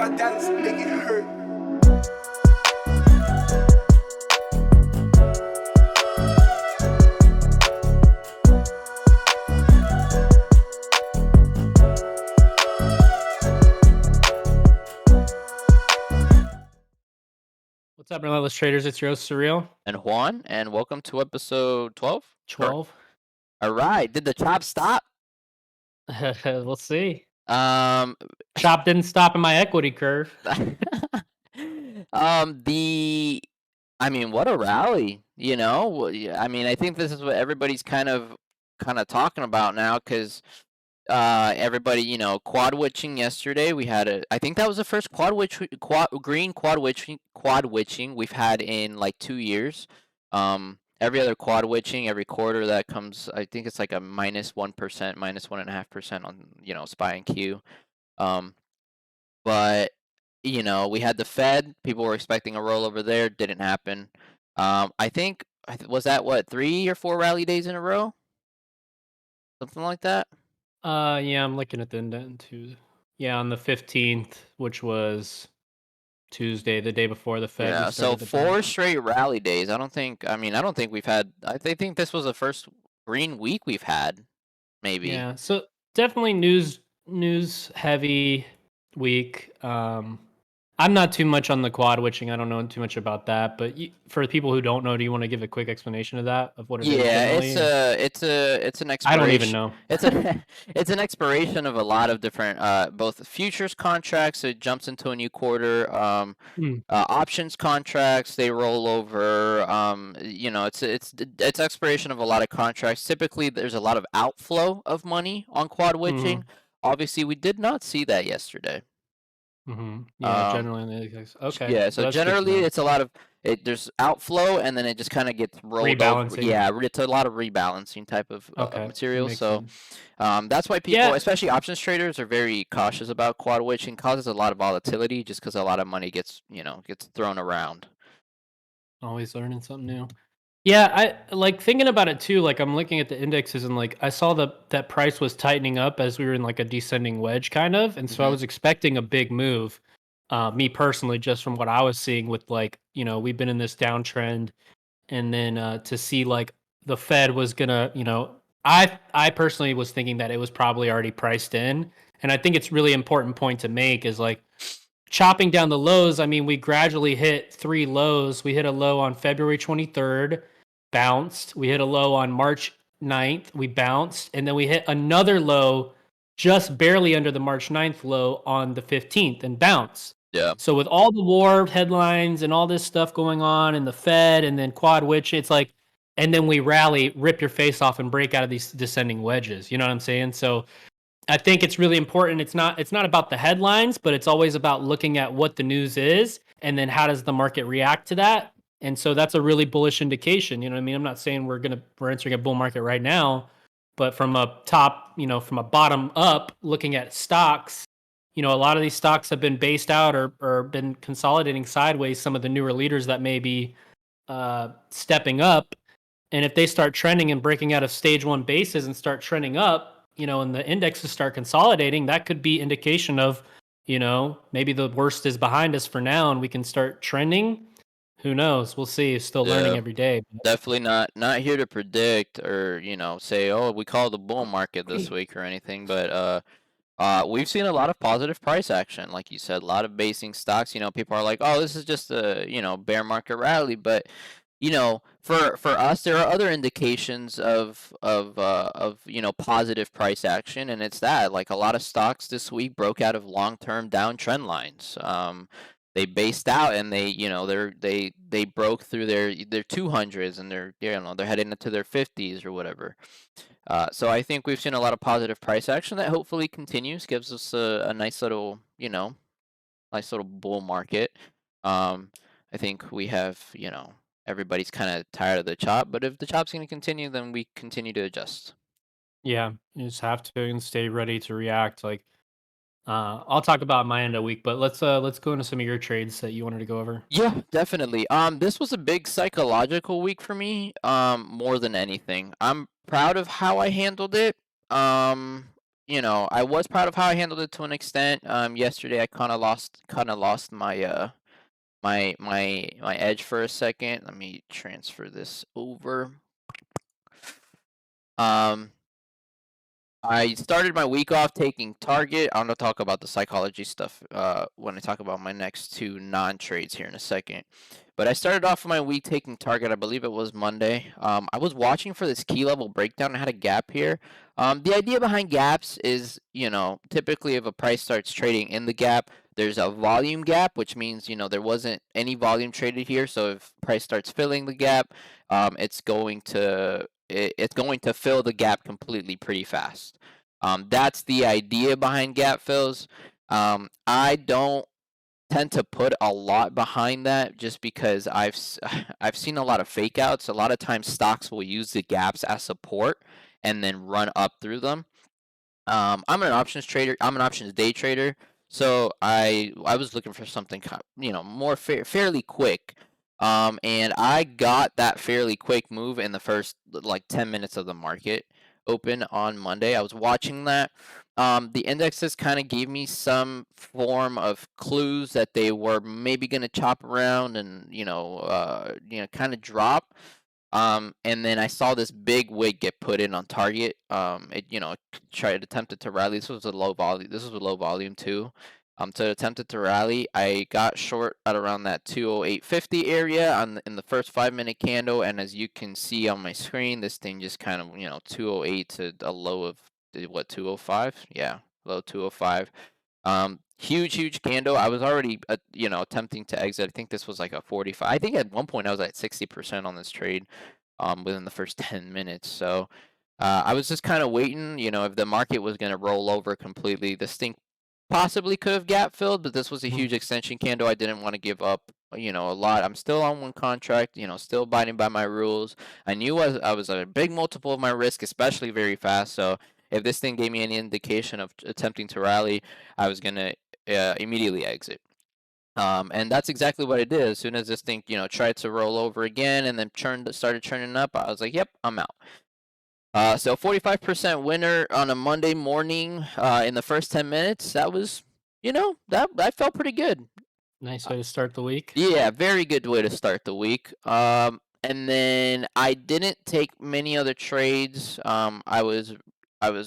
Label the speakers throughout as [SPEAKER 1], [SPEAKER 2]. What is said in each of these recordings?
[SPEAKER 1] my dance, make it hurt.
[SPEAKER 2] What's up, Relentless traders? It's your host, Surreal.
[SPEAKER 3] And Juan, and welcome to episode 12.
[SPEAKER 2] 12.
[SPEAKER 3] All right. Did the chop stop?
[SPEAKER 2] We'll see.
[SPEAKER 3] Um,
[SPEAKER 2] Chop didn't stop in my equity curve.
[SPEAKER 3] I mean, what a rally, you know? I mean, I think this is what everybody's kind of talking about now because everybody, quad witching yesterday. We had I think that was the first green quad witching we've had in like 2 years. Every other quad witching, every quarter that comes, I think it's like a -1%, -1.5% on, SPY and Q. But we had the Fed. People were expecting a rollover there. Didn't happen. I think was that what 3 or 4 rally days in a row, something like that.
[SPEAKER 2] Yeah, I'm looking at the indent too. Yeah, on the 15th, which was Tuesday, the day before the Fed, we
[SPEAKER 3] Yeah, so
[SPEAKER 2] started to bounce.
[SPEAKER 3] 4 straight rally days. I don't think we've had. I think this was the first green week we've had, maybe.
[SPEAKER 2] Yeah, so definitely news heavy week. I'm not too much on the quad witching. I don't know too much about that. But for the people who don't know, do you want to give a quick explanation of that, of what it is?
[SPEAKER 3] Yeah,
[SPEAKER 2] generally?
[SPEAKER 3] it's an expiration.
[SPEAKER 2] I don't even know.
[SPEAKER 3] It's an expiration of a lot of different both futures contracts. It jumps into a new quarter. Options contracts, they roll over. It's expiration of a lot of contracts. Typically, there's a lot of outflow of money on quad witching. Obviously, we did not see that yesterday.
[SPEAKER 2] Yeah, generally. Okay.
[SPEAKER 3] Yeah, so generally it's a lot of there's outflow and then it just kind of gets rolled over.
[SPEAKER 2] Rebalancing.
[SPEAKER 3] Yeah, it's a lot of rebalancing type of material. So that's why people, especially options traders, are very cautious about quad witching. Causes a lot of volatility just because a lot of money gets thrown around.
[SPEAKER 2] Always learning something new. Yeah, I like thinking about it too. Like I'm looking at the indexes and like I saw that price was tightening up as we were in like a descending wedge kind of, and so I was expecting a big move. Me personally, just from what I was seeing with like we've been in this downtrend, and then to see like the Fed was gonna I personally was thinking that it was probably already priced in, and I think it's really important point to make is like chopping down the lows. I mean, we gradually hit 3 lows. We hit a low on February 23rd, bounced. We hit a low on March 9th, we bounced. And then we hit another low just barely under the March 9th low on the 15th and bounced.
[SPEAKER 3] Yeah.
[SPEAKER 2] So with all the war headlines and all this stuff going on and the Fed and then quad witch, it's like, and then we rally, rip your face off and break out of these descending wedges. You know what I'm saying? So I think it's really important. It's not about the headlines, but it's always about looking at what the news is and then how does the market react to that. And so that's a really bullish indication. You know what I mean? I'm not saying we're entering a bull market right now, but from a top, from a bottom up, looking at stocks, a lot of these stocks have been based out or been consolidating sideways. Some of the newer leaders that may be stepping up. And if they start trending and breaking out of stage one bases and start trending up, and the indexes start consolidating, that could be indication of, maybe the worst is behind us for now and we can start trending. Who knows? We'll see. Still learning every day.
[SPEAKER 3] Definitely not here to predict or, say, oh, we call the bull market this week or anything. But we've seen a lot of positive price action. Like you said, a lot of basing stocks. People are like, oh, this is just a, bear market rally. But for us, there are other indications of positive price action, and it's that like a lot of stocks this week broke out of long-term downtrend lines. They based out and they broke through their 200s and they're heading into their 50s or whatever. So I think we've seen a lot of positive price action that hopefully continues, gives us a nice little bull market. I think we have everybody's kind of tired of the chop, but if the chop's going to continue, then we continue to adjust.
[SPEAKER 2] Yeah, you just have to and stay ready to react. Like, I'll talk about my end of week, but let's go into some of your trades that you wanted to go over.
[SPEAKER 3] Yeah, definitely. This was a big psychological week for me. More than anything, I'm proud of how I handled it. I was proud of how I handled it to an extent. Yesterday I kind of lost my edge for a second. Let me transfer this over. Um, I started my week off taking target. I'm gonna talk about the psychology stuff when I talk about my next two non-trades here in a second. But I started off my week taking target. I believe it was Monday. I was watching for this key level breakdown. I had a gap here. The idea behind gaps is, typically if a price starts trading in the gap, there's a volume gap, which means there wasn't any volume traded here. So if price starts filling the gap, it's going to fill the gap completely pretty fast. That's the idea behind gap fills. I don't tend to put a lot behind that just because I've seen a lot of fake outs. A lot of times stocks will use the gaps as support and then run up through them. I'm an options trader. I'm an options day trader. So I was looking for something more fairly quick. And I got that fairly quick move in the first like 10 minutes of the market open on Monday. I was watching that. The indexes kind of gave me some form of clues that they were maybe going to chop around and kind of drop. And then I saw this big wig get put in on target. It attempted to rally. This was a low volume. This was a low volume too. So it attempted to rally. I got short at around that 208.50 area in the first 5-minute candle, and as you can see on my screen, this thing just kind of 208 to a low of what 205? Yeah, low 205. Huge candle. I was already attempting to exit. I think this was like a 45. I think at one point I was at 60% on this trade within the first 10 minutes. So I was just kind of waiting, if the market was going to roll over completely. This thing possibly could have gap filled, but this was a huge extension candle. I didn't want to give up, a lot. I'm still on one contract, still abiding by my rules. I knew I was at a big multiple of my risk, especially very fast. So if this thing gave me any indication of attempting to rally, I was going to immediately exit. And that's exactly what I did. As soon as this thing, tried to roll over again and then started churning up, I was like, yep, I'm out. So 45% winner on a Monday morning in the first 10 minutes. That was, that felt pretty good.
[SPEAKER 2] Nice way to start the week.
[SPEAKER 3] Yeah, very good way to start the week. And then I didn't take many other trades. I was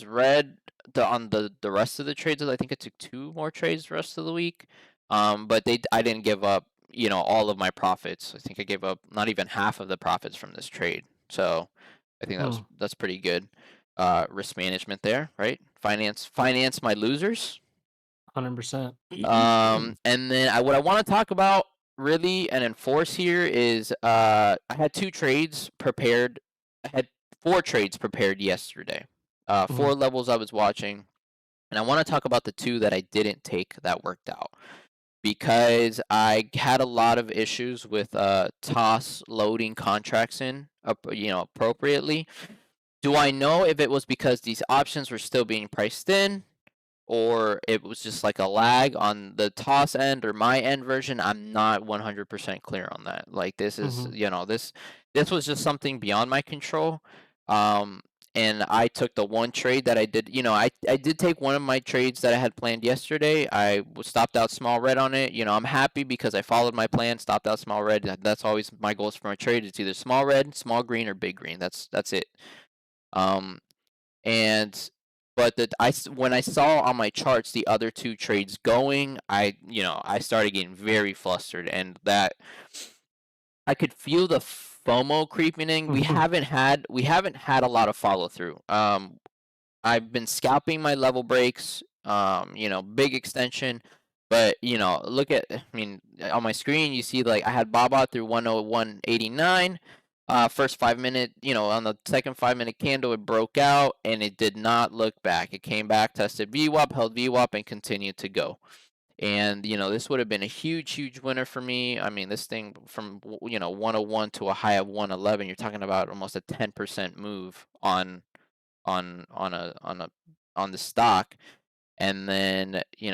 [SPEAKER 3] red on the rest of the trades. I think I took 2 more trades the rest of the week. But I didn't give up, all of my profits. I think I gave up not even half of the profits from this trade. So I think that's pretty good. Risk management there, right? Finance my losers.
[SPEAKER 2] 100%.
[SPEAKER 3] And then what I want to talk about really and enforce here is I had 2 trades prepared. I had 4 trades prepared yesterday. 4 levels I was watching, and I want to talk about the 2 that I didn't take that worked out because I had a lot of issues with toss loading contracts in, appropriately. Do I know if it was because these options were still being priced in? Or it was just like a lag on the toss end or my end version? I'm not 100% clear on that. Like this is, this was just something beyond my control. And I took the one trade that I did, I did take one of my trades that I had planned yesterday. I stopped out small red on it. I'm happy because I followed my plan, stopped out small red. That's always my goals for my trade. It's either small red, small green, or big green. That's it. Um, and but when I saw on my charts the other 2 trades going, I started getting very flustered, and that I could feel the FOMO creeping in. We haven't had a lot of follow through. I've been scalping my level breaks, big extension. But, look at, I mean, on my screen, you see like I had Baba through 101.89. First 5-minute, on the second 5-minute candle, it broke out and it did not look back. It came back, tested VWAP, held VWAP, and continued to go. And, this would have been a huge winner for me. I mean, this thing from, 101 to a high of 111, you're talking about almost a 10% move on the stock. And then you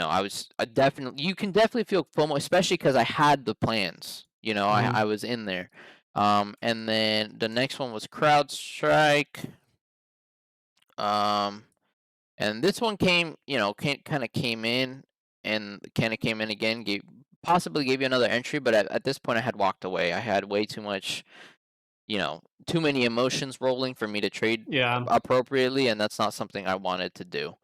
[SPEAKER 3] can definitely feel FOMO, especially because I had the plans. I was in there. And then the next one was CrowdStrike. And this one came, kind of came in, and kind of came in again, possibly gave you another entry, but at this point I had walked away. I had way too much, too many emotions rolling for me to trade
[SPEAKER 2] Yeah.
[SPEAKER 3] appropriately, and that's not something I wanted to do.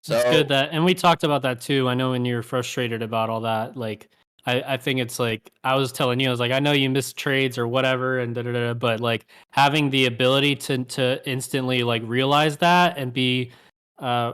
[SPEAKER 2] It's good
[SPEAKER 3] So,
[SPEAKER 2] that, and we talked about that too. I know when you're frustrated about all that, like, I think it's like I was telling you, I was like, I know you miss trades or whatever, and da da da, but like having the ability to instantly like realize that and be uh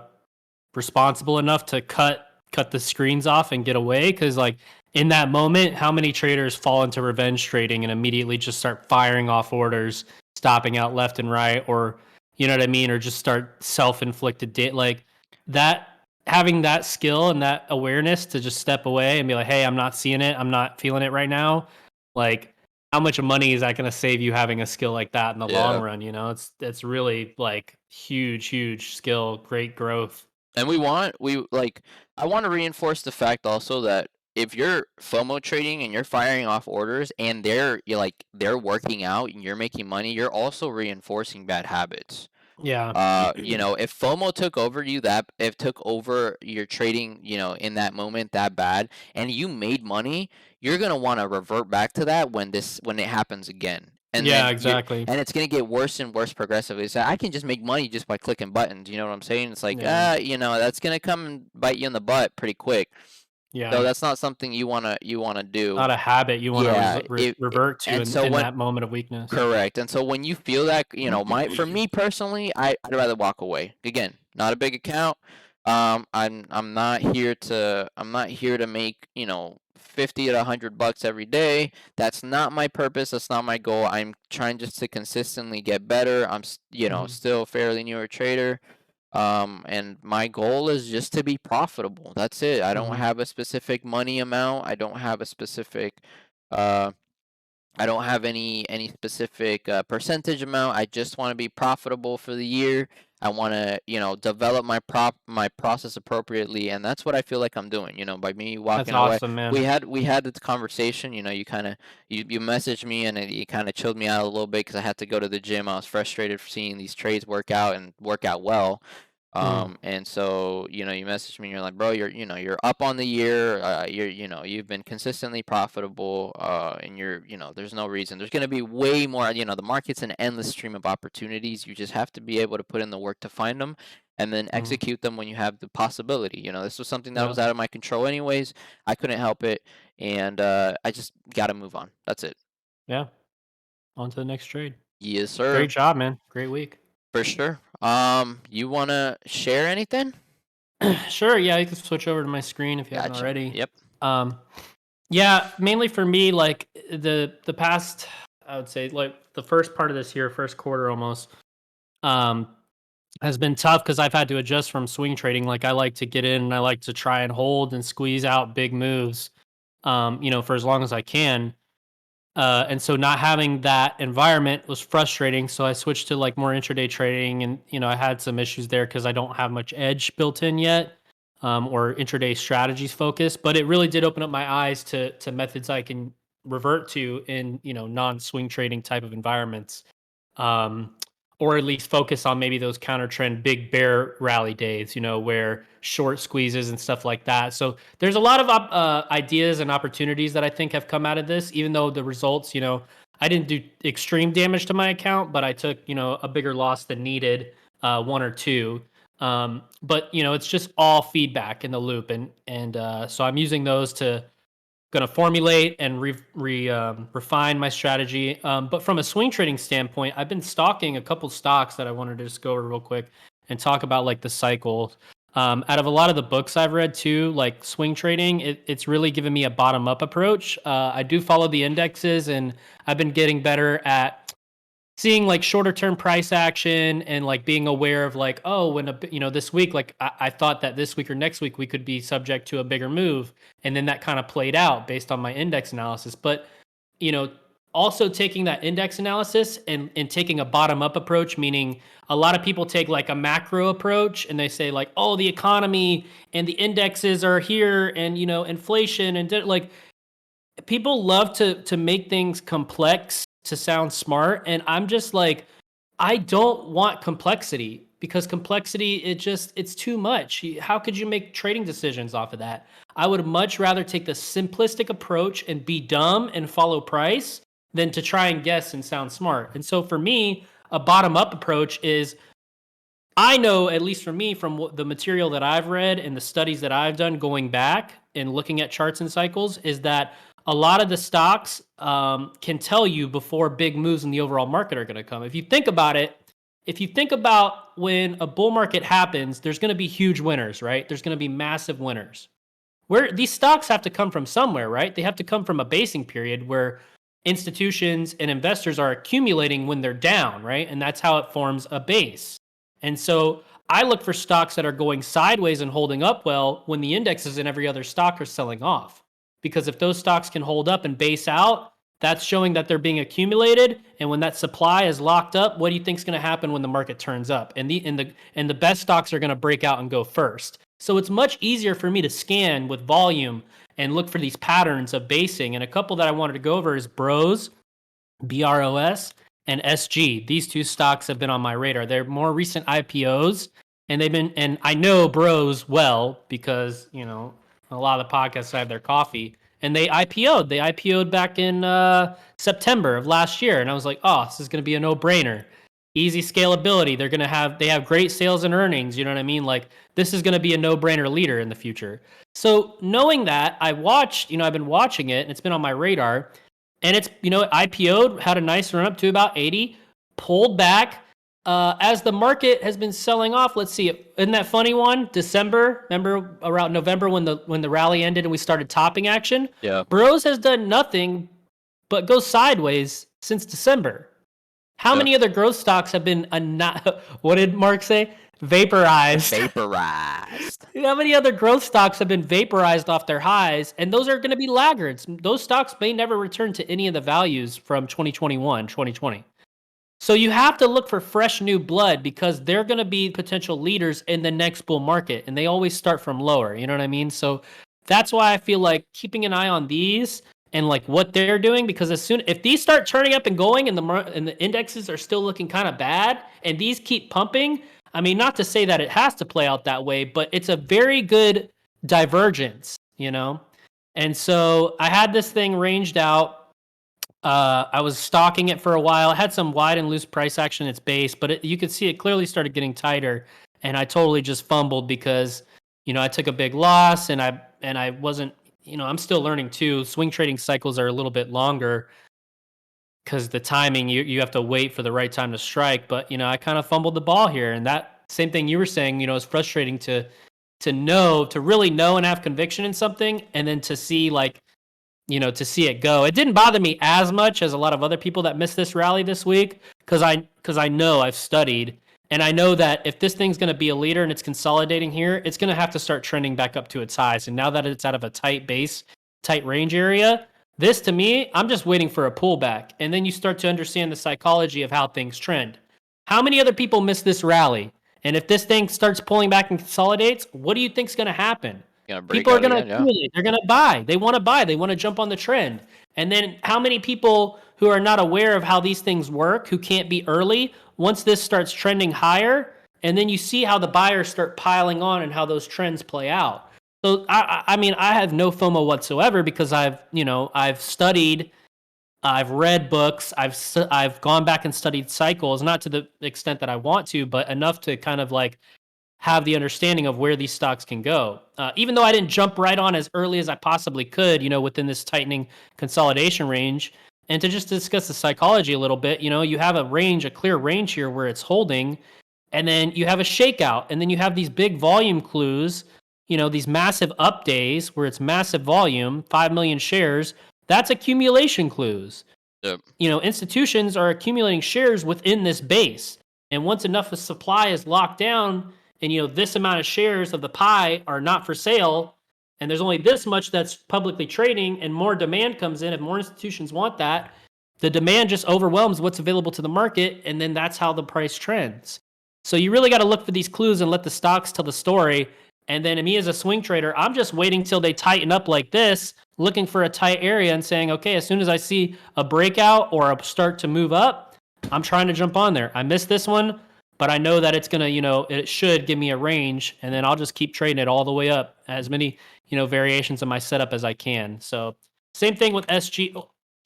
[SPEAKER 2] responsible enough to cut the screens off and get away, because like in that moment, how many traders fall into revenge trading and immediately just start firing off orders, stopping out left and right, or you know what I mean, or just start self-inflicted like that. Having that skill and that awareness to just step away and be like, hey, I'm not seeing it, I'm not feeling it right now, like how much money is that going to save you having a skill like that in the long
[SPEAKER 3] yeah.
[SPEAKER 2] run? It's really like huge skill, great growth.
[SPEAKER 3] And I want to reinforce the fact also that if you're FOMO trading and you're firing off orders and they're working out and you're making money, you're also reinforcing bad habits.
[SPEAKER 2] Yeah.
[SPEAKER 3] If FOMO took over your trading, in that moment that bad, and you made money, you're gonna want to revert back to that when it happens again. And
[SPEAKER 2] Yeah,
[SPEAKER 3] then
[SPEAKER 2] exactly.
[SPEAKER 3] it's gonna get worse and worse progressively. So I can just make money just by clicking buttons. You know what I'm saying? It's like,
[SPEAKER 2] Yeah.
[SPEAKER 3] that's gonna come and bite you in the butt pretty quick. So
[SPEAKER 2] Yeah.
[SPEAKER 3] that's not something you wanna do.
[SPEAKER 2] Not a habit you want to
[SPEAKER 3] Yeah.
[SPEAKER 2] revert to
[SPEAKER 3] And
[SPEAKER 2] in,
[SPEAKER 3] so
[SPEAKER 2] in
[SPEAKER 3] when
[SPEAKER 2] that moment of weakness.
[SPEAKER 3] Correct, and so when you feel that, for me personally, I'd rather walk away. Again, not a big account. I'm not here to make, 50 to $100 every day. That's not my purpose. That's not my goal. I'm trying just to consistently get better.
[SPEAKER 2] Mhm.
[SPEAKER 3] still a fairly newer trader. And my goal is just to be profitable. That's it. I don't
[SPEAKER 2] Mhm.
[SPEAKER 3] have a specific money amount. Uh I don't have any specific percentage amount. I just want to be profitable for the year. I want to, develop my process appropriately, and that's what I feel like I'm doing. By me
[SPEAKER 2] That's
[SPEAKER 3] walking away.
[SPEAKER 2] awesome, man.
[SPEAKER 3] We had this conversation. You messaged me, and you kind of chilled me out a little bit because I had to go to the gym. I was frustrated for seeing these trades work out and work out well.
[SPEAKER 2] Mm.
[SPEAKER 3] And so, you messaged me and you're like, bro, you're up on the year. You've been consistently profitable. And there's no reason. There's going to be way more, the market's an endless stream of opportunities. You just have to be able to put in the work to find them and then
[SPEAKER 2] Mhm.
[SPEAKER 3] execute them when you have the possibility. This was something that
[SPEAKER 2] Yeah.
[SPEAKER 3] was out of my control anyways. I couldn't help it. And I just got to move on. That's it.
[SPEAKER 2] Yeah. On to the next trade.
[SPEAKER 3] Yes, sir.
[SPEAKER 2] Great job, man. Great week.
[SPEAKER 3] For sure. You want to share anything?
[SPEAKER 2] Sure. Yeah, you can switch over to my screen if you haven't
[SPEAKER 3] Gotcha.
[SPEAKER 2] already.
[SPEAKER 3] Yep.
[SPEAKER 2] Um, yeah, mainly for me, like the past, I would say, like the first part of this year, first quarter almost, um, has been tough because I've had to adjust from swing trading. Like I like to get in and I like to try and hold and squeeze out big moves, for as long as I can. And so not having that environment was frustrating. So I switched to like more intraday trading, and I had some issues there because I don't have much edge built in yet, or intraday strategies focus. But it really did open up my eyes to methods I can revert to in non swing trading type of environments, um, or at least focus on maybe those counter trend big bear rally days, where short squeezes and stuff like that. So there's a lot of ideas and opportunities that I think have come out of this, even though the results, I didn't do extreme damage to my account, but I took, a bigger loss than needed, one or two. But it's just all feedback in the loop, and so I'm using those to going to formulate and refine my strategy. But from a swing trading standpoint, I've been stalking a couple stocks that I wanted to just go over real quick and talk about like the cycle. Out of a lot of the books I've read too, like swing trading, it's really given me a bottom up approach. I do follow the indexes, and I've been getting better at seeing like shorter term price action and like being aware of like, oh, when this week, like I thought that this week or next week we could be subject to a bigger move, and then that kind of played out based on my index analysis. But you know also taking that index analysis and taking a bottom up approach, meaning a lot of people take like a macro approach and they say like, oh, the economy and the indexes are here, and inflation and like people love to make things complex to sound smart, and I'm just like, I don't want complexity. because complexity, it's too much. How could you make trading decisions off of that? I would much rather take the simplistic approach and be dumb and follow price than to try and guess and sound smart. And so for me, a bottom up approach is, I know, at least for me, from the material that I've read and the studies that I've done going back and looking at charts and cycles, is that a lot of the stocks can tell you before big moves in the overall market are going to come. If you think about it, if you think about when a bull market happens, there's going to be huge winners, right? There's going to be massive winners. Where these stocks have to come from somewhere, right? They have to come from a basing period where institutions and investors are accumulating when they're down, right? And that's how it forms a base. And so I look for stocks that are going sideways and holding up well when the indexes and every other stock are selling off. Because if those stocks can hold up and base out, that's showing that they're being accumulated. And when that supply is locked up, what do you think is going to happen when the market turns up? And the best stocks are going to break out and go first. So it's much easier for me to scan with volume and look for these patterns of basing. And a couple that I wanted to go over is Bros, BROS, and SG. These two stocks have been on my radar. They're more recent IPOs, and I know Bros well because, a lot of the podcasts I have their coffee, and they IPO'd. They IPO'd back in September of last year, and I was like, oh, this is going to be a no-brainer. Easy scalability. They have great sales and earnings. You know what I mean? Like, this is going to be a no-brainer leader in the future. So knowing that, I've been watching it, and it's been on my radar. And it's, IPO'd, had a nice run up to about 80, pulled back. As the market has been selling off, let's see, isn't that funny one? December, remember around November when the rally ended and we started topping action?
[SPEAKER 3] Yeah.
[SPEAKER 2] Bros has done nothing but go sideways since December. How many other growth stocks have been, what did Mark say? Vaporized. How many other growth stocks have been vaporized off their highs? And those are going to be laggards. Those stocks may never return to any of the values from 2021, 2020. So you have to look for fresh new blood because they're going to be potential leaders in the next bull market. And they always start from lower. You know what I mean? So that's why I feel like keeping an eye on these and like what they're doing, because if these start turning up and going and the indexes are still looking kind of bad and these keep pumping, I mean, not to say that it has to play out that way, but it's a very good divergence, And so I had this thing ranged out. I was stalking it for a while. It had some wide and loose price action at its base, but you could see it clearly started getting tighter. And I totally just fumbled because, I took a big loss and I wasn't, I'm still learning too. Swing trading cycles are a little bit longer because the timing, you have to wait for the right time to strike. But, I kind of fumbled the ball here. And that same thing you were saying, is frustrating to really know and have conviction in something. And then to see to see it go. It didn't bother me as much as a lot of other people that missed this rally this week because I know I've studied. And I know that if this thing's going to be a leader and it's consolidating here, it's going to have to start trending back up to its highs. And now that it's out of a tight range area, this to me, I'm just waiting for a pullback. And then you start to understand the psychology of how things trend. How many other people missed this rally? And if this thing starts pulling back and consolidates, what do you think's going to happen? People are going to accumulate. They're going to buy. They want to buy. They want to jump on the trend. And then how many people who are not aware of how these things work, who can't be early, once this starts trending higher, and then you see how the buyers start piling on and how those trends play out. So, I mean, I have no FOMO whatsoever because I've studied, I've read books, I've gone back and studied cycles, not to the extent that I want to, but enough to kind of have the understanding of where these stocks can go. Even though I didn't jump right on as early as I possibly could, within this tightening consolidation range. And to just discuss the psychology a little bit, you have a clear range here where it's holding, and then you have a shakeout, and then you have these big volume clues, these massive up days where it's massive volume, 5 million shares. That's accumulation clues.
[SPEAKER 3] Yep.
[SPEAKER 2] Institutions are accumulating shares within this base. And once enough of supply is locked down, and this amount of shares of the pie are not for sale, and there's only this much that's publicly trading, and more demand comes in, if more institutions want that, the demand just overwhelms what's available to the market, and then that's how the price trends. So you really got to look for these clues and let the stocks tell the story. And then me as a swing trader, I'm just waiting till they tighten up like this, looking for a tight area and saying, okay, as soon as I see a breakout or a start to move up, I'm trying to jump on there. I missed this one. but I know that it's gonna, it should give me a range, and then I'll just keep trading it all the way up, as many, variations of my setup as I can. So same thing with SG.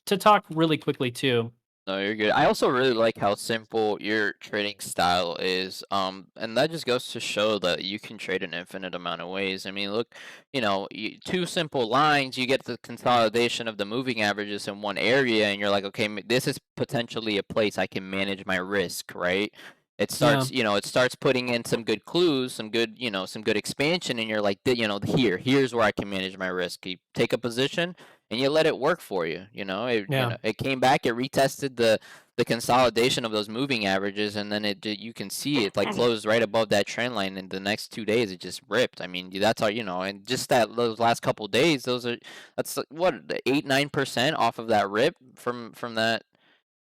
[SPEAKER 2] To talk really quickly too.
[SPEAKER 3] No, you're good. I also really like how simple your trading style is. And that just goes to show that you can trade an infinite amount of ways. I mean, look, two simple lines, you get the consolidation of the moving averages in one area, and you're like, okay, this is potentially a place I can manage my risk, right?
[SPEAKER 2] Yeah,
[SPEAKER 3] It starts putting in some good clues, some good expansion, and you're like, here's where I can manage my risk. You take a position, and you let it work for you.
[SPEAKER 2] yeah.
[SPEAKER 3] It came back, it retested the consolidation of those moving averages, and then you can see it like closed right above that trend line. In the next 2 days, it just ripped. I mean, that's all and just those last couple days, that's what 8-9% off of that rip from that.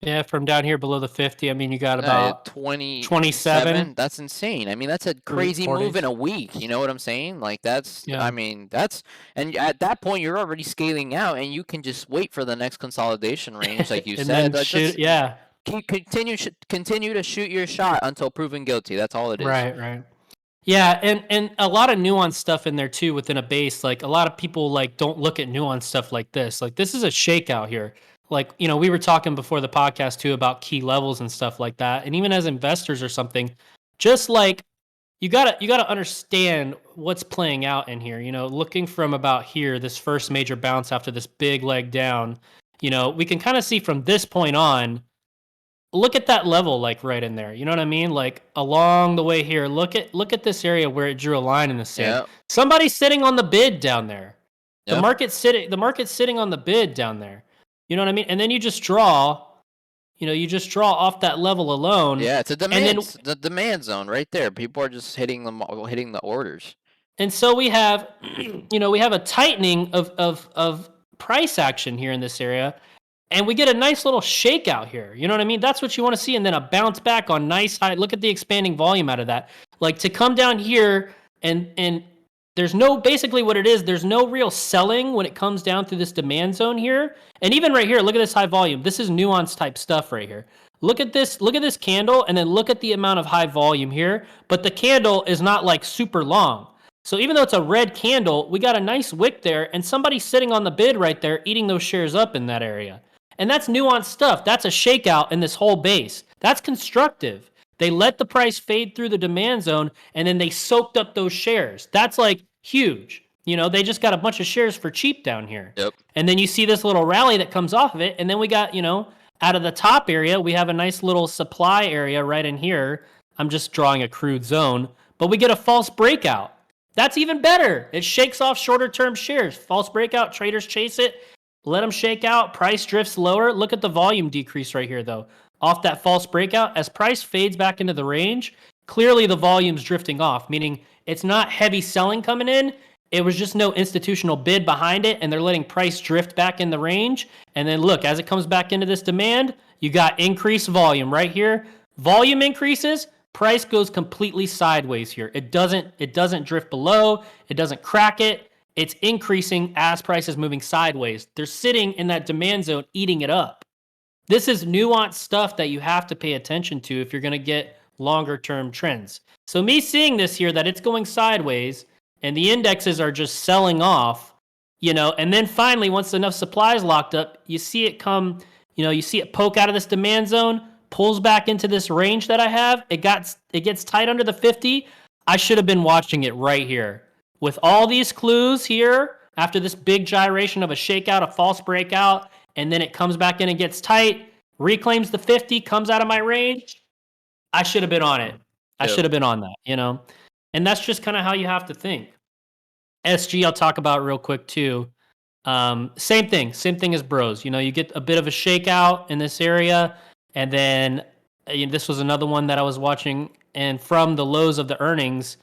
[SPEAKER 2] Yeah, from down here below the 50, I mean, you got about 27
[SPEAKER 3] 27. That's insane. I mean, that's a
[SPEAKER 2] for
[SPEAKER 3] crazy
[SPEAKER 2] 4 days.
[SPEAKER 3] move in a week. You know what I'm saying? Like
[SPEAKER 2] Yeah.
[SPEAKER 3] I mean, and at that point you're already scaling out, and you can just wait for the next consolidation range, like you
[SPEAKER 2] And
[SPEAKER 3] said.
[SPEAKER 2] then
[SPEAKER 3] Like,
[SPEAKER 2] shoot.
[SPEAKER 3] just
[SPEAKER 2] Yeah.
[SPEAKER 3] continue to shoot your shot until proven guilty. That's all it is.
[SPEAKER 2] Right. Right. Yeah, and a lot of nuanced stuff in there too within a base. Like a lot of people like don't look at nuanced stuff like this. Like this is a shakeout here. Like, we were talking before the podcast too about key levels and stuff like that. And even as investors or something, just like you gotta understand what's playing out in here. Looking from about here, this first major bounce after this big leg down, we can kind of see from this point on, look at that level like right in there. You know what I mean? Like along the way here, look at this area where it drew a line in the sand.
[SPEAKER 3] Yeah.
[SPEAKER 2] Somebody's sitting on the bid down there. The
[SPEAKER 3] Yep.
[SPEAKER 2] market's sitting on the bid down there. You know what I mean? And then you just draw off that level alone.
[SPEAKER 3] Yeah, it's
[SPEAKER 2] And then
[SPEAKER 3] the demand zone right there. People are just hitting the orders.
[SPEAKER 2] and so we have we have a tightening of price action here in this area, and we get a nice little shakeout here. You know what I mean? That's what you want to see, and then a bounce back on nice high. Look at the expanding volume out of that. Like to come down here and there's no, basically what it is, there's no real selling when it comes down through this demand zone here. And even right here, look at this high volume. This is nuance type stuff right here. Look at this candle, and then look at the amount of high volume here. But the candle is not like super long. So even though it's a red candle, we got a nice wick there, and somebody's sitting on the bid right there, eating those shares up in that area. And that's nuanced stuff. That's a shakeout in this whole base. That's constructive. They let the price fade through the demand zone, and then they soaked up those shares. That's like huge. They just got a bunch of shares for cheap down here.
[SPEAKER 3] Yep.
[SPEAKER 2] And then you see this little rally that comes off of it, and then we got, out of the top area, we have a nice little supply area right in here. I'm just drawing a crude zone, but we get a false breakout. That's even better. It shakes off shorter term shares. False breakout, traders chase it, let them shake out, price drifts lower. Look at the volume decrease right here, though. Off that false breakout, as price fades back into the range, clearly the volume's drifting off, meaning it's not heavy selling coming in. It was just no institutional bid behind it, and they're letting price drift back in the range. And then look, as it comes back into this demand, you got increased volume right here. Volume increases, price goes completely sideways here. It doesn't drift below, it doesn't crack it. It's increasing as price is moving sideways. They're sitting in that demand zone, eating it up. This is nuanced stuff that you have to pay attention to if you're going to get longer term trends. So me seeing this here, that it's going sideways and the indexes are just selling off, and then finally, once enough supply is locked up, you see it come, you see it poke out of this demand zone, pulls back into this range that I have. It gets tight under the 50. I should have been watching it right here. With all these clues here, after this big gyration of a shakeout, a false breakout, and then it comes back in and gets tight, reclaims the 50, comes out of my range, I should have been on it. I
[SPEAKER 3] Yep.
[SPEAKER 2] should have been on that. And that's just kind of how you have to think. SG, I'll talk about real quick too. Same thing as bros. You get a bit of a shakeout in this area, and then this was another one that I was watching, and from the lows of the earnings,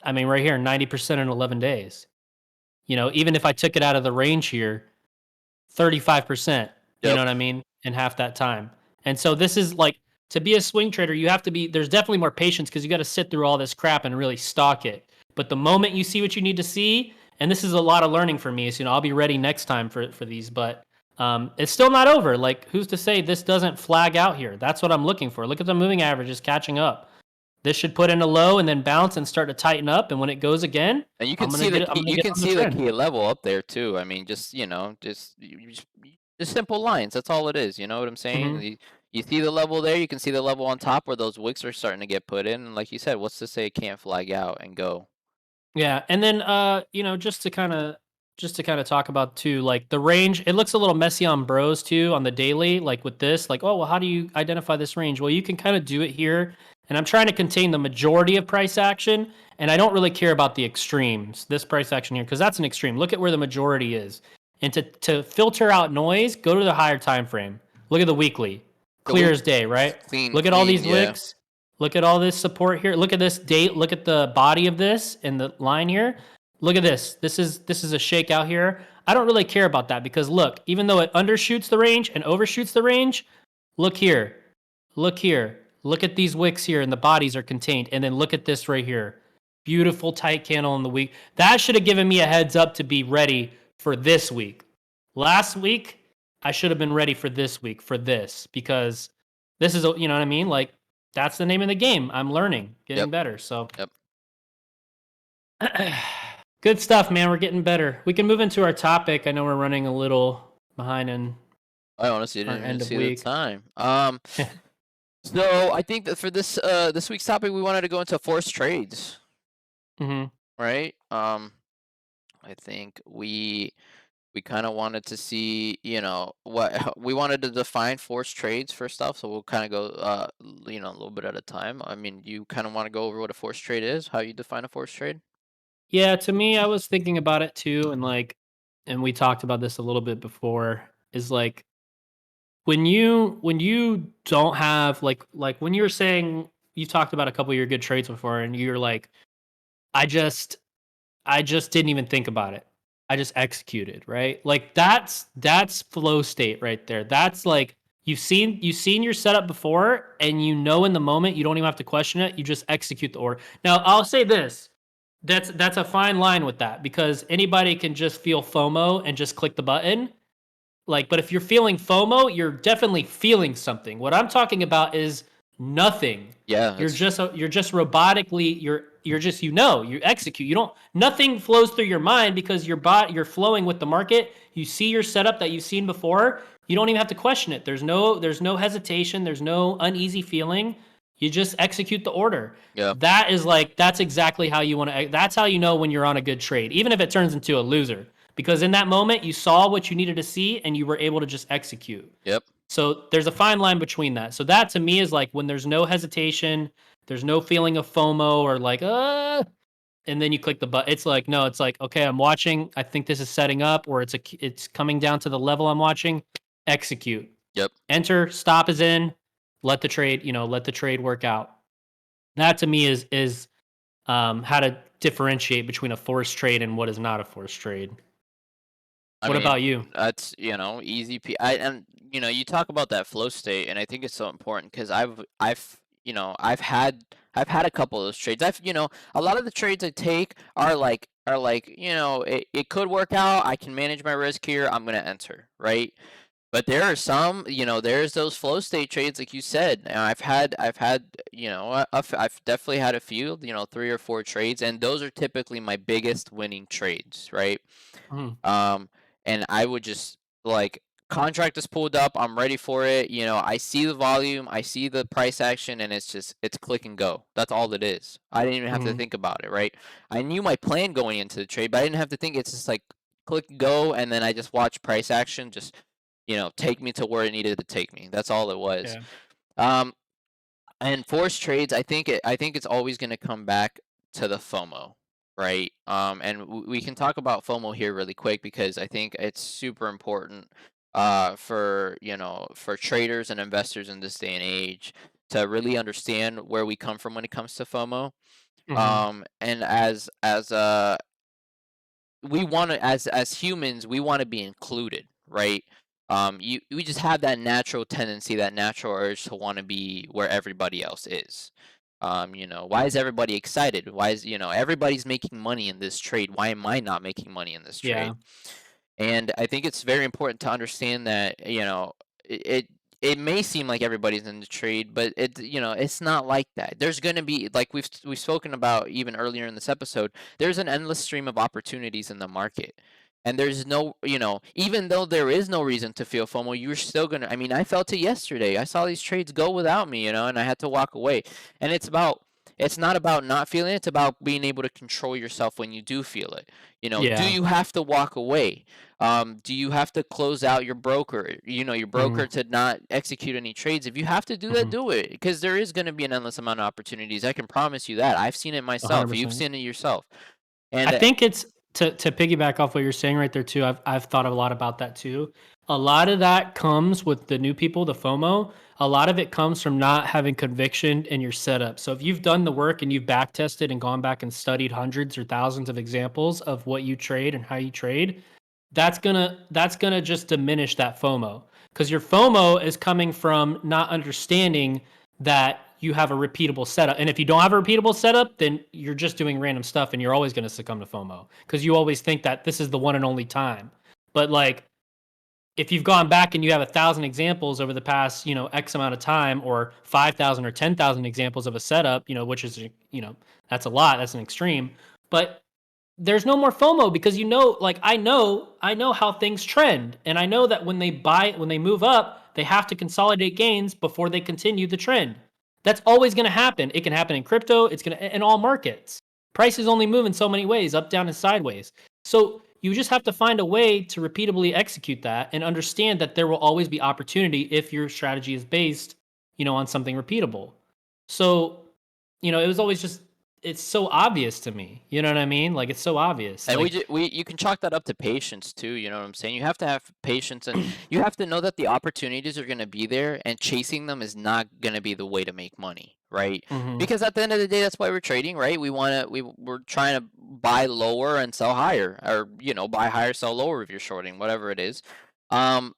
[SPEAKER 2] I mean, right here, 90% in 11 days. Even if I took it out of the range here, 35%, you
[SPEAKER 3] Yep.
[SPEAKER 2] know what I mean, in half that time. And so this is like, to be a swing trader, you have to be, there's definitely more patience because you got to sit through all this crap and really stalk it. But the moment you see what you need to see, and this is a lot of learning for me, so I'll be ready next time for these, but it's still not over. Like, who's to say this doesn't flag out here? That's what I'm looking for. Look at the moving averages catching up. This should put in a low and then bounce and start to tighten up. And when it goes again,
[SPEAKER 3] And you
[SPEAKER 2] I'm
[SPEAKER 3] can
[SPEAKER 2] gonna
[SPEAKER 3] see the
[SPEAKER 2] get it. I'm
[SPEAKER 3] key,
[SPEAKER 2] gonna
[SPEAKER 3] you
[SPEAKER 2] get
[SPEAKER 3] can
[SPEAKER 2] on the
[SPEAKER 3] see the
[SPEAKER 2] trend.
[SPEAKER 3] key level up there too. I mean, just just simple lines. That's all it is. You know what I'm saying?
[SPEAKER 2] Hmm.
[SPEAKER 3] You see the level there. You can see the level on top where those wicks are starting to get put in. And like you said, what's to say it can't flag out and go?
[SPEAKER 2] Yeah, and then just to kind of talk about too, like the range, it looks a little messy on bros too on the daily, like with this, like, oh well, how do you identify this range? Well, you can kind of do it here, and I'm trying to contain the majority of price action, and I don't really care about the extremes, this price action here, because that's an extreme. Look at where the majority is. And to filter out noise, go to the higher time frame. Look at the weekly.
[SPEAKER 3] The
[SPEAKER 2] Clear
[SPEAKER 3] week
[SPEAKER 2] as day, right? Look at all
[SPEAKER 3] clean.
[SPEAKER 2] these
[SPEAKER 3] Yeah.
[SPEAKER 2] wicks. Look at all this support here. Look at this date. Look at the body of this and the line here. Look at this. This is a shakeout here. I don't really care about that because look, even though it undershoots the range and overshoots the range, look here. Look here. Look at these wicks here and the bodies are contained. And then look at this right here. Beautiful tight candle in the week. That should have given me a heads up to be ready for this week. Last week, I should have been ready for this week for this because this is, you know what I mean? Like that's the name of the game. I'm learning, getting
[SPEAKER 3] Yep.
[SPEAKER 2] better. So
[SPEAKER 3] Yep.
[SPEAKER 2] good stuff, man. We're getting better. We can move into our topic. I know we're running a little behind in
[SPEAKER 3] I honestly
[SPEAKER 2] our
[SPEAKER 3] didn't even
[SPEAKER 2] end of
[SPEAKER 3] see the
[SPEAKER 2] week.
[SPEAKER 3] time. So I think that for this week's topic, we wanted to go into forced trades,
[SPEAKER 2] Hmm.
[SPEAKER 3] right? I think we kind of wanted to see, what we wanted to define forced trades for stuff. So we'll kind of go, a little bit at a time. I mean, you kind of want to go over what a forced trade is, how you define a forced trade?
[SPEAKER 2] Yeah, to me, I was thinking about it too, and like, and we talked about this a little bit before. Is like when you don't have like when you're saying you talked about a couple of your good trades before, and you're like, I just I just didn't even think about it. I just executed, right? Like that's flow state right there. That's like you've seen your setup before and you know in the moment you don't even have to question it. You just execute the order. Now, I'll say this. That's a fine line with that because anybody can just feel FOMO and just click the button like, but if you're feeling FOMO, you're definitely feeling something. What I'm talking about is nothing.
[SPEAKER 3] Yeah,
[SPEAKER 2] You're just robotically you're just you execute. You don't nothing flows through your mind because you're flowing with the market. You see your setup that you've seen before. You don't even have to question it. There's no hesitation. There's no uneasy feeling. You just execute the order.
[SPEAKER 3] yeah,
[SPEAKER 2] That's exactly how you want to. That's how you know when you're on a good trade, even if it turns into a loser because in that moment you saw what you needed to see and you were able to just execute.
[SPEAKER 3] yep,
[SPEAKER 2] So there's a fine line between that. So that to me is like when there's no hesitation, there's no feeling of FOMO or like and then you click the button. It's like no, it's like okay, I'm watching. I think this is setting up, or it's coming down to the level I'm watching. Execute.
[SPEAKER 3] yep.
[SPEAKER 2] Enter. Stop is in. Let the trade work out. That to me is how to differentiate between a forced trade and what is not a forced trade.
[SPEAKER 3] I
[SPEAKER 2] What
[SPEAKER 3] mean,
[SPEAKER 2] about you?
[SPEAKER 3] that's, easy. And you talk about that flow state, and I think it's so important because I've had a couple of those trades. A lot of the trades I take are like, it could work out. I can manage my risk here. I'm gonna enter, right? But there are some, there's those flow state trades, like you said. And I've had, I've definitely had a few, 3 or 4 trades, and those are typically my biggest winning trades, right?
[SPEAKER 2] Mhm,
[SPEAKER 3] Um, and I would just like contract is pulled up, I'm ready for it. I see the volume, I see the price action, and it's click and go. That's all it is. I didn't even have to
[SPEAKER 2] mhm,
[SPEAKER 3] think about it, right? I knew my plan going into the trade, but I didn't have to think. It's just like click go, and then I just watch price action just take me to where it needed to take me. That's all it was.
[SPEAKER 2] yeah,
[SPEAKER 3] Um, and forced trades, I think it's always going to come back to the FOMO, right? And we can talk about FOMO here really quick because I think it's super important for traders and investors in this day and age to really understand where we come from when it comes to FOMO.
[SPEAKER 2] mhm,
[SPEAKER 3] And as we want to, as humans, we want to be included, right? We just have that natural tendency, that natural urge to want to be where everybody else is. Why is everybody excited? Why is, everybody's making money in this trade? Why am I not making money in this trade?
[SPEAKER 2] yeah,
[SPEAKER 3] And I think it's very important to understand that, it it may seem like everybody's in the trade, but it's not like that. There's going to be, like we've spoken about even earlier in this episode, there's an endless stream of opportunities in the market. And there's no, even though there is no reason to feel FOMO, you're still going to, I mean, I felt it yesterday. I saw these trades go without me, and I had to walk away. And it's not about not feeling it, it's about being able to control yourself when you do feel it. Do
[SPEAKER 2] Yeah.
[SPEAKER 3] you have to walk away? Do you have to close out your broker, your broker
[SPEAKER 2] Mhm.
[SPEAKER 3] to not execute any trades? If you have to do that,
[SPEAKER 2] Mhm.
[SPEAKER 3] do it, because there is going to be an endless amount of opportunities. I can promise you that. I've seen it myself. You've
[SPEAKER 2] 100%.
[SPEAKER 3] seen it yourself.
[SPEAKER 2] I
[SPEAKER 3] And
[SPEAKER 2] think it's to piggyback off what you're saying right there too. I've thought a lot about that too. A lot of that comes with the new people, the FOMO. A lot of it comes from not having conviction in your setup. So if you've done the work and you've back tested and gone back and studied hundreds or thousands of examples of what you trade and how you trade, that's gonna just diminish that FOMO, because your FOMO is coming from not understanding that you have a repeatable setup. And if you don't have a repeatable setup, then you're just doing random stuff and you're always going to succumb to FOMO because you always think that this is the one and only time. But like, if you've gone back and you have 1,000 examples over the past, X amount of time, or 5,000 or 10,000 examples of a setup, which is, that's a lot, that's an extreme. But there's no more FOMO because like I know how things trend, and I know that when they move up, they have to consolidate gains before they continue the trend. That's always going to happen. It can happen in crypto. It's going to in all markets. Prices only move in so many ways, up, down, and sideways. So you just have to find a way to repeatably execute that and understand that there will always be opportunity if your strategy is based, on something repeatable. So, it was always just it's so obvious to me. You know what I mean? Like it's so obvious.
[SPEAKER 3] And
[SPEAKER 2] Like
[SPEAKER 3] you can chalk that up to patience too. You know what I'm saying? You have to have patience, and you have to know that the opportunities are going to be there, and chasing them is not going to be the way to make money, right?
[SPEAKER 2] mhm.
[SPEAKER 3] Because at the end of the day, that's why we're trading, right? We're trying to buy lower and sell higher, or buy higher, sell lower if you're shorting, whatever it is. And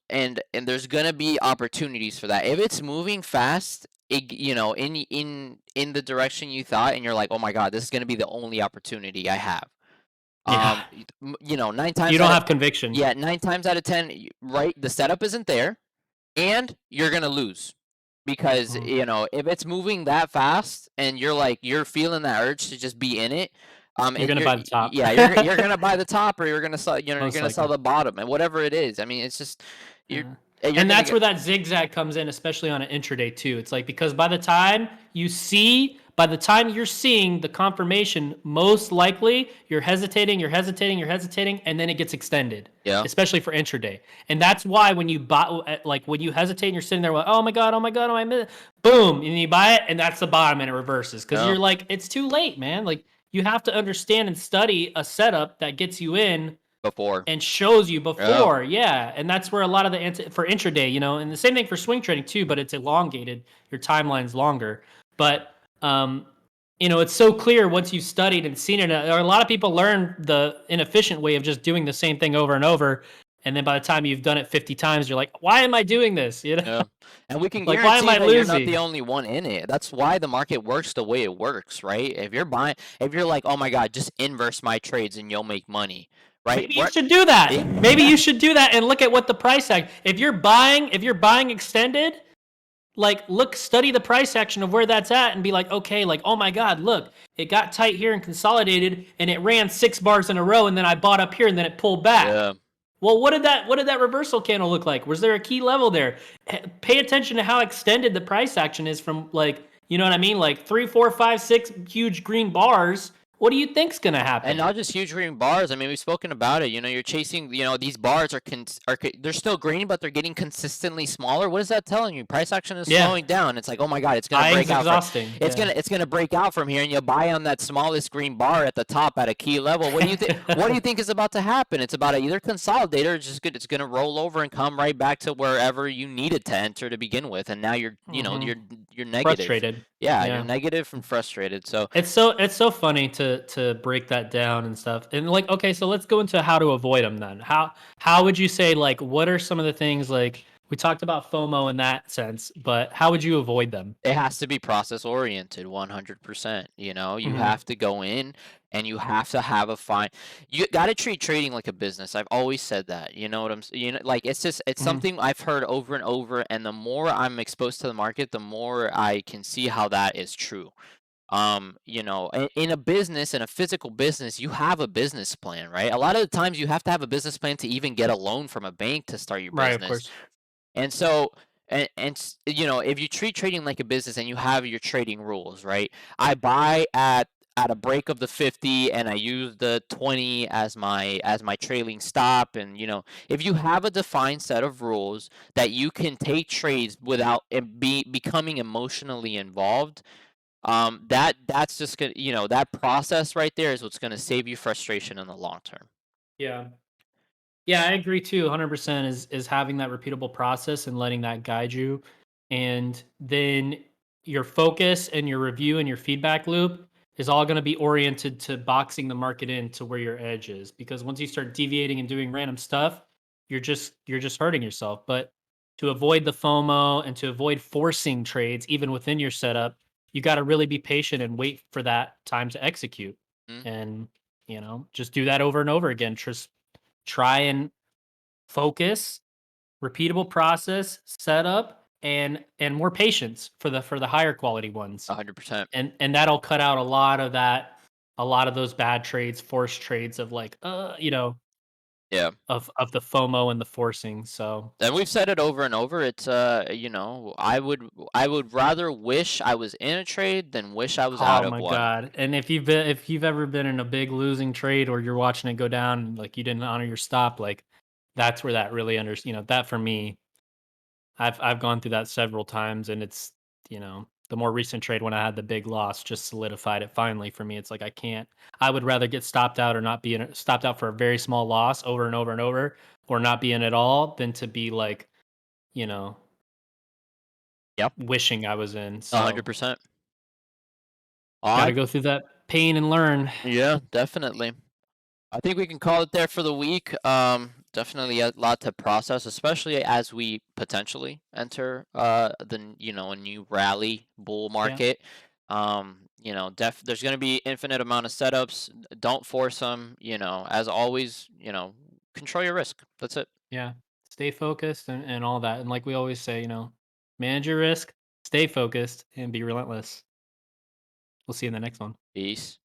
[SPEAKER 3] there's going to be opportunities for that. If it's moving fast, in the direction you thought, and you're like, oh my god, this is going to be the only opportunity I have.
[SPEAKER 2] Yeah.
[SPEAKER 3] Um, 9
[SPEAKER 2] You
[SPEAKER 3] times
[SPEAKER 2] don't
[SPEAKER 3] out of
[SPEAKER 2] have conviction.
[SPEAKER 3] yeah, 9 times out of 10, right, the setup isn't there, and you're gonna lose. Because,
[SPEAKER 2] Mhm.
[SPEAKER 3] if it's moving that fast and you're feeling that urge to just be in it,
[SPEAKER 2] You're gonna buy the top.
[SPEAKER 3] yeah, you're gonna buy the top, or you're gonna sell, you're
[SPEAKER 2] Most
[SPEAKER 3] gonna sell
[SPEAKER 2] likely.
[SPEAKER 3] the bottom, and whatever it is. I mean, it's just you're
[SPEAKER 2] Yeah.
[SPEAKER 3] you're
[SPEAKER 2] And
[SPEAKER 3] gonna
[SPEAKER 2] that's
[SPEAKER 3] get
[SPEAKER 2] where that zigzag comes in, especially on an intraday too. It's like because by the time you're seeing the confirmation, most likely you're hesitating, and then it gets extended,
[SPEAKER 3] yeah,
[SPEAKER 2] especially for intraday. And that's why when you buy, like when you hesitate and you're sitting there like, oh my god, oh my, boom, and you buy it, and that's the bottom, and it reverses because
[SPEAKER 3] yeah,
[SPEAKER 2] you're like, it's too late, man. Like you have to understand and study a setup that gets you in
[SPEAKER 3] before,
[SPEAKER 2] and shows you
[SPEAKER 3] yeah.
[SPEAKER 2] before. Yeah. And that's where a lot of for intraday, and the same thing for swing trading too, but it's elongated. Your timeline's longer. But it's so clear once you've studied and seen it. A lot of people learn the inefficient way of just doing the same thing over and over. And then by the time you've done it 50 times, you're like, why am I doing this?
[SPEAKER 3] Yeah. And we can
[SPEAKER 2] Like, why am
[SPEAKER 3] guarantee
[SPEAKER 2] I
[SPEAKER 3] that you're not the
[SPEAKER 2] losing?
[SPEAKER 3] only one in it. That's why the market works the way it works, right? If you're like, oh my God, just inverse my trades and you'll make money, right?
[SPEAKER 2] Maybe you
[SPEAKER 3] What?
[SPEAKER 2] should do that. Maybe
[SPEAKER 3] Yeah.
[SPEAKER 2] you should do that and look at what the price tag. If you're buying extended, like study the price action of where that's at and be like, okay, like, oh my god, look, it got tight here and consolidated and it ran 6 bars in a row, and then I bought up here and then it pulled back.
[SPEAKER 3] Yeah.
[SPEAKER 2] Well, what did that reversal candle look like? Was there a key level there? Pay attention to how extended the price action is from, like, you know what I mean, like 3, 4, 5, 6 huge green bars. What do you think's gonna
[SPEAKER 3] And
[SPEAKER 2] happen?
[SPEAKER 3] not just huge green bars. I mean, we've spoken about it. You're chasing. These bars they're still green, but they're getting consistently smaller. What is that telling you? Price action is
[SPEAKER 2] Yeah,
[SPEAKER 3] slowing down. It's like, oh my god, it's gonna break
[SPEAKER 2] buying's
[SPEAKER 3] out for.
[SPEAKER 2] exhausting. Yeah.
[SPEAKER 3] It's gonna break out from here, and you buy on that smallest green bar at the top at a key level. What do you think? What do you think is about to happen? It's about to either consolidate or just good. It's gonna roll over and come right back to wherever you needed to enter to begin with, and now
[SPEAKER 2] hmm
[SPEAKER 3] you're negative.
[SPEAKER 2] Frustrated.
[SPEAKER 3] Yeah, you're
[SPEAKER 2] Yeah.
[SPEAKER 3] negative and frustrated. So
[SPEAKER 2] It's so funny to break that down and stuff. And like, okay, so let's go into how to avoid them then. How would you say, like, what are some of the things, like, we talked about FOMO in that sense, but how would you avoid them?
[SPEAKER 3] It has to be process oriented 100%. You know, you
[SPEAKER 2] Mhm.
[SPEAKER 3] have to go in and you have to have a fine you got to treat trading like a business. I've always said that. You know what you know, like it's just it's
[SPEAKER 2] Mhm.
[SPEAKER 3] something I've heard over and over, and the more I'm exposed to the market, the more I can see how that is true. You know, in a business, in a physical business, you have a business plan, right? A lot of the times you have to have a business plan to even get a loan from a bank to start your
[SPEAKER 2] Right, of
[SPEAKER 3] business.
[SPEAKER 2] course.
[SPEAKER 3] And so, you know, if you treat trading like a business and you have your trading rules, right? I buy at a break of the 50 and I use the 20 as my trailing stop. And you know, if you have a defined set of rules that you can take trades without it becoming emotionally involved, that's just gonna, you know, that process right there is what's gonna save you frustration in the long term.
[SPEAKER 2] Yeah. Yeah, I agree too. 100% is having that repeatable process and letting that guide you. And then your focus and your review and your feedback loop is all going to be oriented to boxing the market in to where your edge is. Because once you start deviating and doing random stuff, you're just hurting yourself. But to avoid the FOMO and to avoid forcing trades even within your setup, you got to really be patient and wait for that time to execute.
[SPEAKER 3] Mm,
[SPEAKER 2] And just do that over and over again. Just try and focus, repeatable process, setup, and more patience for the higher quality ones.
[SPEAKER 3] 100%.
[SPEAKER 2] And that'll cut out a lot of those bad trades, forced trades of like
[SPEAKER 3] Yeah.
[SPEAKER 2] of the FOMO and the forcing. So
[SPEAKER 3] And we've said it over and over. It's you know, I would rather wish I was in a trade than wish I was out
[SPEAKER 2] oh
[SPEAKER 3] of
[SPEAKER 2] my
[SPEAKER 3] one.
[SPEAKER 2] god. And if you've ever been in a big losing trade or you're watching it go down and like you didn't honor your stop, like that's where that really that for me I've gone through that several times, and it's the more recent trade when I had the big loss just solidified it finally for me. It's like I can't. I would rather get stopped out or not be stopped out for a very small loss over and over and over, or not be in at all, than to be like you know
[SPEAKER 3] Yep.
[SPEAKER 2] wishing I was in. So
[SPEAKER 3] 100%.
[SPEAKER 2] got to
[SPEAKER 3] Odd.
[SPEAKER 2] go through that pain and learn.
[SPEAKER 3] Yeah, definitely. I think we can call it there for the week. Definitely a lot to process, especially as we potentially enter you know, a new rally bull
[SPEAKER 2] Yeah,
[SPEAKER 3] market. You know, there's going to be infinite amount of setups. Don't force them. You know, as always, you know, control your risk. That's it.
[SPEAKER 2] yeah. Stay focused and all that. And like we always say, manage your risk, stay focused, and be relentless. We'll see you in the next one.
[SPEAKER 3] Peace.